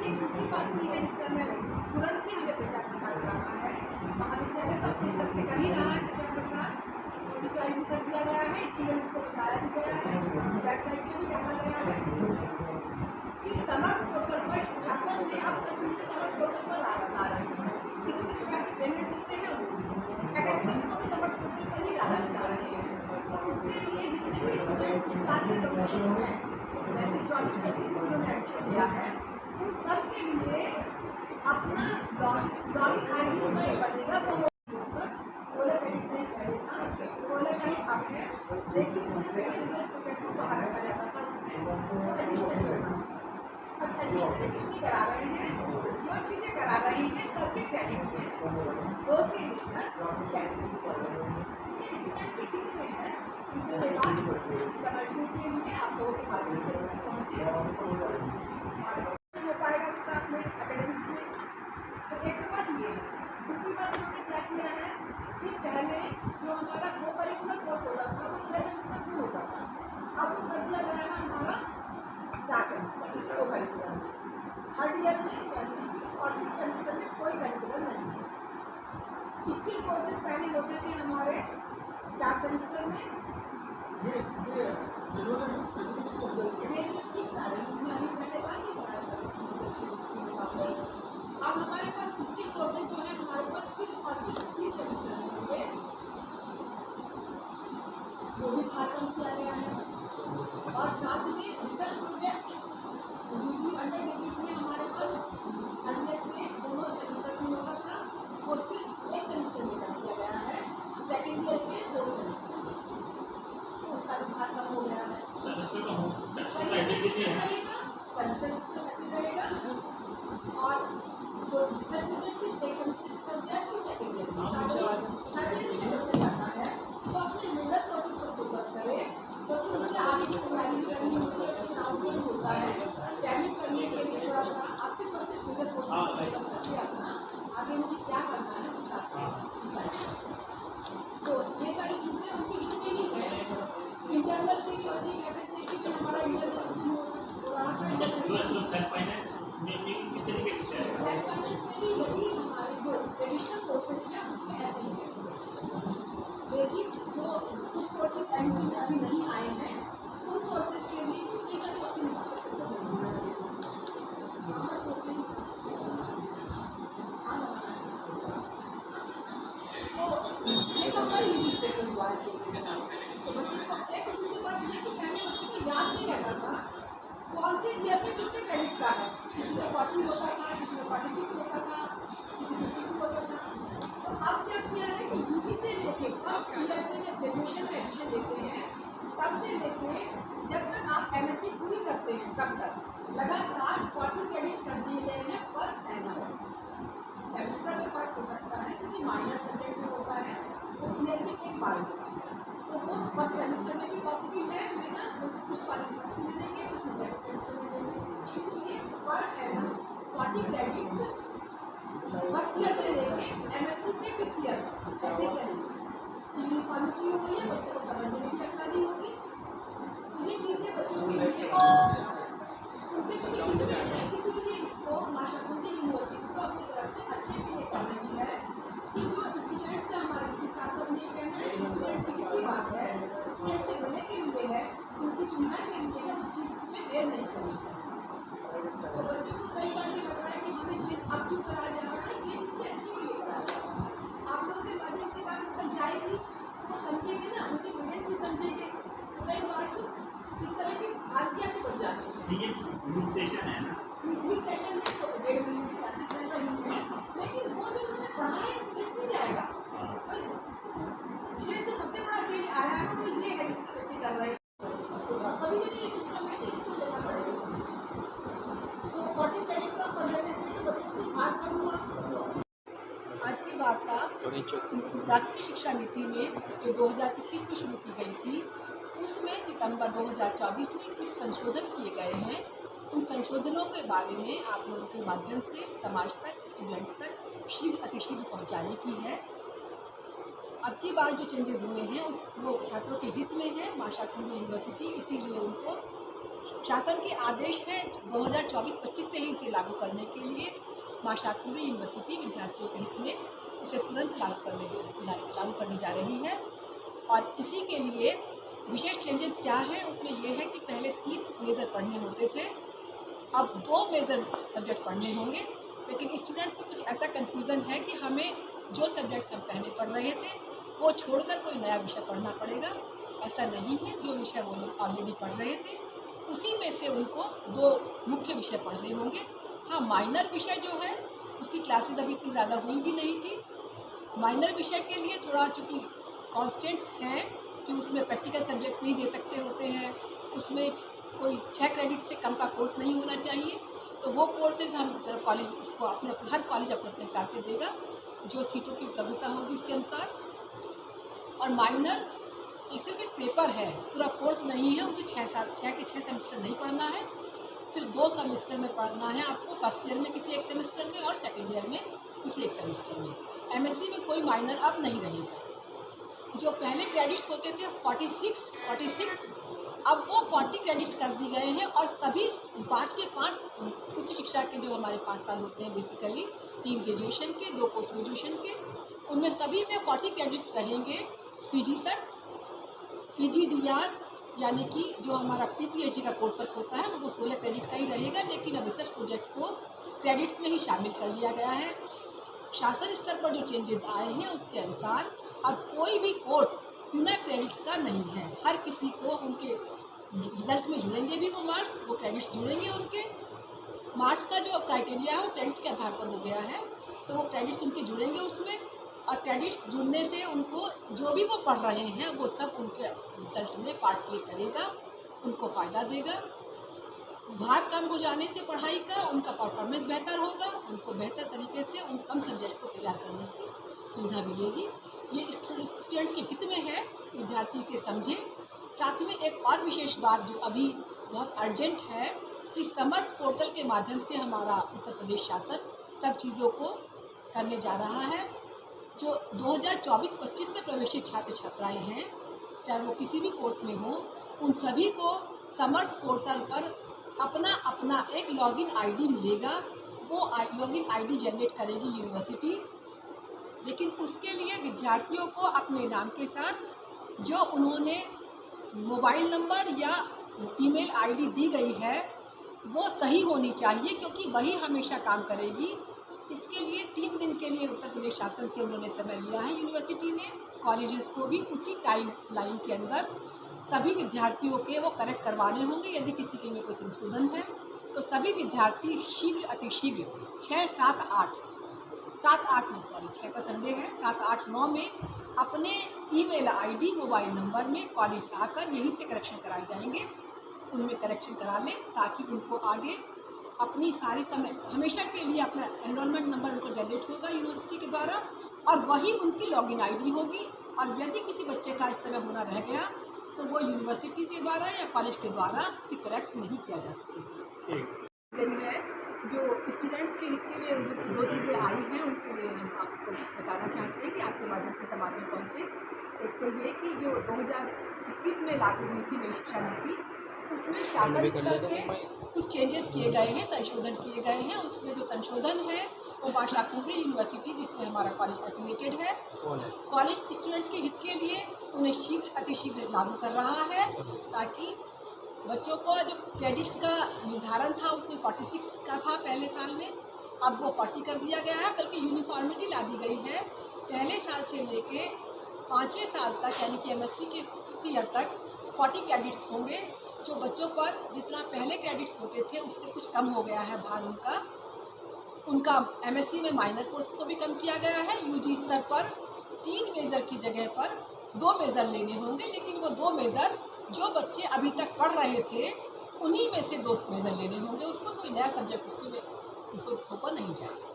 एक दूसरी बात भी है जिसका मैं तुरंत ही हमें प्रचार प्रसार कराना है। महाविद्यालय तो अपने स्तर से कर ही रहा है प्रचार प्रसार, ज्वाइन कर दिया गया है, स्टूडेंट्स को बताया भी गया है, वेबसाइट से भी डाला गया है कि समग्र पोर्टल पर शासन ने अब सब चीज़ें समग्र पोर्टल पर ला रहे हैं। किसी भी प्रकार की पेमेंट होते हैं एकेडमिक्स को भी समग्र पोर्टल पर ही डाला जा रहे हैं। तो उसके लिए जितने भी स्टूडेंट्स इस साल में लोकेशन हैं, 24-25 स्कूलों में एडमिशन लिया है, उन सब के लिए अपना लॉगिन ID नहीं बनेगा, वो 16 क्रेडिट नहीं पड़ेगा, 16 का ही अब है, लेकिन स्टूडेंट को बाहर रखा जाता था उससे अब एडमिशन कुछ नहीं करा रहे हैं। जो चीज़ें करा रही हैं सबके क्रेडिट से 2 से लेकर 6 स्टूडेंट्स की कितने हैं उनको ये बात समझने के लिए आप लोगों के माध्यम से पहुँचे हो पाएगा साथ में एकेडमिक्स में। तो एक बात ये है। दूसरी बात उन्होंने क्या किया है कि पहले जो हमारा को करिकुलर कोर्स होता था वो 6 सेमेस्टर से होता था, अब वो कर दिया गया है हमारा 4 सेमेस्टर को करिकुलर में। थर्ड ईयर में और 6 सेमेस्टर में कोई करिकुलर नहीं है। स्किल कोर्सेज पहले होते थे हमारे 4 सेमेस्टर में, अब हमारे पास स्किल कोर्सेज जो है हमारे पास सिर्फ और सिर्फ 3 सेमेस्टर में होंगे, वो भी खत्म किया गया है। और साथ में research project UG under degree में हमारे पास 100 में दोनों सेमेस्टर में होता था, वो सिर्फ 1 सेमेस्टर में कर दिया गया है, सेकेंड ईयर के 2 सेमेस्टर में, तो उसका भी खत्म हो गया है। सेमेस्टर सिस्टम ऐसे रहेगा और वो रिसर्च प्रोजेक्ट सिर्फ 1 सेमेस्टर कर दिया है, सेकेंड ईयर में थर्ड ईयर में बच्चा जाता है तो अपने मेहनत प्रोसेस पर फोकस करे, क्योंकि उससे आगे की तैयारी भी करनी होती है, उससे आउटपुट होता है। टैलिंग करने के लिए थोड़ा सा आपके थोड़ा सा मेहनत प्रोसेस करके अपना आगे मुझे क्या करना है उस हिसाब से डिसाइड। तो ये सारी चीज़ें उनकी जितनी भी है इंटरनल के लिए बच्चे कहते थे कि हमारा इंटरनल हो रहा है, सेल्फ फाइनेंस में भी यदि हमारे जो ट्रेडिशनल कोर्सेज हैं उसमें ऐसे ही चलेंगे, लेकिन जो कुछ कोर्सेज एमपी में अभी नहीं आए हैं उन कोर्सेज के लिए स्पेशल अपनी तो ये कंपनी यूज हुआ है तो बच्चे को एक दूसरी बात ये कि पहले बच्चे को याद नहीं रहता था कौन से ईयर में कितने क्रेडिट का है, किसी में 40 होता था, किसी में 46 होता था, किसी में 52 होता था। तो अब क्या किया है कि यूजी से लेके फर्स्ट ईयर में जब ग्रेजुएशन में एडमिशन लेते हैं तब से लेके जब तक आप एमएससी पूरी करते हैं तब तक लगातार 40 क्रेडिट्स कर दिए गए हैं पर एनम। सेमेस्टर में फर्क हो सकता है क्योंकि माइनर सब्जेक्ट में होता है वो ईयर में एक बार होता है, तो वो फर्स्ट सेमेस्टर में भी पॉसिबल है लेना, कुछ कॉलेज फर्स्ट में देंगे, कुछ सेकेंड सेमेस्टर में देंगे, इसलिए per annum 40 credit first year से लेके एमएससी के 5th ईयर तक ऐसे चलेंगे। यूनिफॉर्मिटी हो गई है, बच्चों को समझने में भी आसानी होगी। ये चीज़ें बच्चों के लिए उनके लिए इतने हैं, इसलिए इसको माशाकुंदी यूनिवर्सिटी को अपनी तरफ से अच्छे के लिए कर रही है कि जो स्टूडेंट्स का हमारे किसी साथ पर नहीं कहना है, स्टूडेंट्स की कितनी बात है, स्टूडेंट्स के भले के लिए है, उनकी सुविधा के लिए है, उस चीज़ में देर नहीं करनी चाहिए। तो बच्चों को कई बार ये लग रहा है कि हमें चीज़ अब क्यों कराया जा रहा है, चीज़ उनकी अच्छी के लिए कराया जा रहा है। आप लोगों के माध्यम से बात तक जाएगी तो वो समझेंगे ना, उनके पेरेंट्स भी समझेंगे, तो कई बार कुछ इस तरह की आज्ञा से बच जाती है। ये मिड सेशन है ना, मिड सेशन में तो 1.5 महीने की क्लासेस चल रही हैं, लेकिन वो जो उन्होंने पढ़ा है किस में जाएगा। विषय से सबसे बड़ा चीज आया है वो ये है जिससे बच्चे कर रहे हैं, तो सभी के लिए सिस्टम है, इसको लेना पड़ेगा। तो 40 क्रेडिट का पढ़ने से तो बच्चों की बात करूँगा। आज की वार्ता राष्ट्रीय शिक्षा नीति में जो 2021 में शुरू की गई थी उसमें सितंबर 2024 में कुछ संशोधन किए गए हैं। उन संशोधनों के बारे में आप लोगों के माध्यम से समाज तक, स्टूडेंट्स तक शीघ्र अतिशीघ्र पहुंचाने की है। अब की बार जो चेंजेस हुए हैं वो छात्रों के हित में है, माशाकुंदी यूनिवर्सिटी इसीलिए उनको शासन के आदेश है 2024-25 से ही इसे लागू करने के लिए मां शाकंभरी यूनिवर्सिटी विद्यार्थियों के हित में उसे तुरंत लागू करने जा रही है। और इसी के लिए विशेष चेंजेस क्या है, उसमें यह है कि पहले 3 मेजर पढ़ने होते थे, अब 2 मेजर सब्जेक्ट पढ़ने होंगे। लेकिन स्टूडेंट को कुछ ऐसा कन्फ्यूज़न है कि हमें जो सब्जेक्ट हम पहले पढ़ रहे थे वो छोड़कर कोई नया विषय पढ़ना पड़ेगा। ऐसा नहीं है, जो विषय वो लोग ऑलरेडी पढ़ रहे थे उसी में से उनको 2 मुख्य विषय पढ़ने होंगे। हाँ, माइनर विषय जो है उसकी क्लासेस अभी इतनी ज़्यादा हुई भी नहीं थी। माइनर विषय के लिए थोड़ा चूँकि कॉन्स्टेंट्स हैं कि उसमें प्रैक्टिकल सब्जेक्ट नहीं दे सकते होते हैं, उसमें कोई 6 क्रेडिट से कम का कोर्स नहीं होना चाहिए, तो वो कोर्सेज हम कॉलेज उसको हर कॉलेज अपने अपने हिसाब से देगा, जो सीटों की उपलब्धता होगी उसके अनुसार। और माइनर ये सिर्फ एक पेपर है, पूरा कोर्स नहीं है, उसे 6 के 6 सेमेस्टर नहीं पढ़ना है, सिर्फ 2 सेमेस्टर में पढ़ना है आपको, फर्स्ट ईयर में किसी एक सेमेस्टर में और सेकेंड ईयर में किसी एक सेमेस्टर में। एमएससी में कोई माइनर अब नहीं रहेगा। जो पहले क्रेडिट्स होते थे 46 अब वो 40 क्रेडिट्स कर दिए गए हैं और सभी 5 के 5 उच्च शिक्षा के जो हमारे 5 साल होते हैं बेसिकली, 3 ग्रेजुएशन के, 2 पोस्ट ग्रेजुएशन के, उनमें सभी में 40 क्रेडिट्स रहेंगे पीजी तक। पीजीडीआर यानी कि जो हमारा पीपीएचडी का कोर्स वर्क होता है वो 16 क्रेडिट का ही रहेगा, लेकिन अब रिसर्च प्रोजेक्ट को क्रेडिट्स में ही शामिल कर लिया गया है। शासन स्तर पर जो चेंजेस आए हैं उसके अनुसार अब कोई भी कोर्स बिना क्रेडिट्स का नहीं है। हर किसी को उनके रिजल्ट में जुड़ेंगे भी वो मार्क्स, वो क्रेडिट्स जुड़ेंगे उनके मार्क्स का जो क्राइटेरिया है वो क्रेडिट्स के आधार पर हो गया है, तो वो क्रेडिट्स उनके जुड़ेंगे उसमें। और क्रेडिट्स जुड़ने से उनको जो भी वो पढ़ रहे हैं वो सब उनके रिजल्ट में पार्ट प्ले करेगा, उनको फ़ायदा देगा। भार कम हो जाने से पढ़ाई का उनका परफॉर्मेंस बेहतर होगा, उनको बेहतर तरीके से उन कम सब्जेक्ट्स को तैयार करने की सुविधा मिलेगी। ये स्टूडेंट्स के हित में है, विद्यार्थी इसे समझे। साथ ही में एक और विशेष बात जो अभी बहुत अर्जेंट है कि समर्थ पोर्टल के माध्यम से हमारा उत्तर प्रदेश शासन सब चीज़ों को करने जा रहा है। जो 2024-25 में प्रवेशित छात्र छात्राएँ हैं, चाहे वो किसी भी कोर्स में हो, उन सभी को समर्थ पोर्टल पर अपना अपना एक लॉगिन आईडी मिलेगा। वो लॉगिन आईडी जनरेट करेगी यूनिवर्सिटी, लेकिन उसके लिए विद्यार्थियों को अपने नाम के साथ जो उन्होंने मोबाइल नंबर या ईमेल आईडी दी गई है वो सही होनी चाहिए, क्योंकि वही हमेशा काम करेगी। इसके लिए 3 दिन के लिए उत्तर प्रदेश शासन से उन्होंने समय लिया है यूनिवर्सिटी ने। कॉलेजेस को भी उसी टाइम लाइन के अंदर सभी विद्यार्थियों के वो करेक्ट करवाने होंगे। यदि किसी के में कोई संशोधन है तो सभी विद्यार्थी शीघ्र अतिशीघ्र 6, 7, 8 नहीं, सॉरी 6 का संडे है, 7, 8, 9 में अपने ईमेल आईडी मोबाइल नंबर में कॉलेज आकर यहीं से करेक्शन कराए जाएंगे, उनमें करेक्शन करा लें ताकि उनको आगे अपनी सारी समय हमेशा के लिए अपना एनरोलमेंट नंबर उनको जनरेट होगा यूनिवर्सिटी के द्वारा और वही उनकी लॉगिन आईडी होगी। और यदि किसी बच्चे का इस समय होना रह गया तो वो यूनिवर्सिटी के द्वारा या कॉलेज के द्वारा फिर करेक्ट नहीं किया जा सकेगा। गई है जो स्टूडेंट्स के हित के लिए जो 2 चीज़ें आई हैं उनके लिए हम आपको बताना चाहते हैं कि आपके माध्यम से समाज में पहुँचे। एक तो ये कि जो 2021 में लागू हुई थी नई शिक्षा नीति, उसमें शासन स्तर से कुछ चेंजेस किए गए हैं, संशोधन किए गए हैं। उसमें जो संशोधन है वो मां शाकंभरी यूनिवर्सिटी जिससे हमारा कॉलेज एफिलिएटेड है, कॉलेज स्टूडेंट्स के हित के लिए उन्हें शीघ्र अतिशीघ्र लागू कर रहा है, ताकि बच्चों को जो क्रेडिट्स का निर्धारण था उसमें 46 का था पहले साल में, अब वो 40 कर दिया गया है। बल्कि यूनिफॉर्मिटी ला दी गई है, पहले साल से लेके 5वें साल तक यानी कि एमएससी के 5th ईयर तक 40 क्रेडिट्स होंगे। जो बच्चों पर जितना पहले क्रेडिट्स होते थे उससे कुछ कम हो गया है भार उनका एमएससी में माइनर कोर्स को भी कम किया गया है। यूजी स्तर पर 3 मेजर की जगह पर 2 मेजर लेने होंगे, लेकिन वो 2 मेजर जो बच्चे अभी तक पढ़ रहे थे उन्हीं में से 2 मेजर लेने होंगे, उसको कोई नया सब्जेक्ट उसको नहीं जाएगा।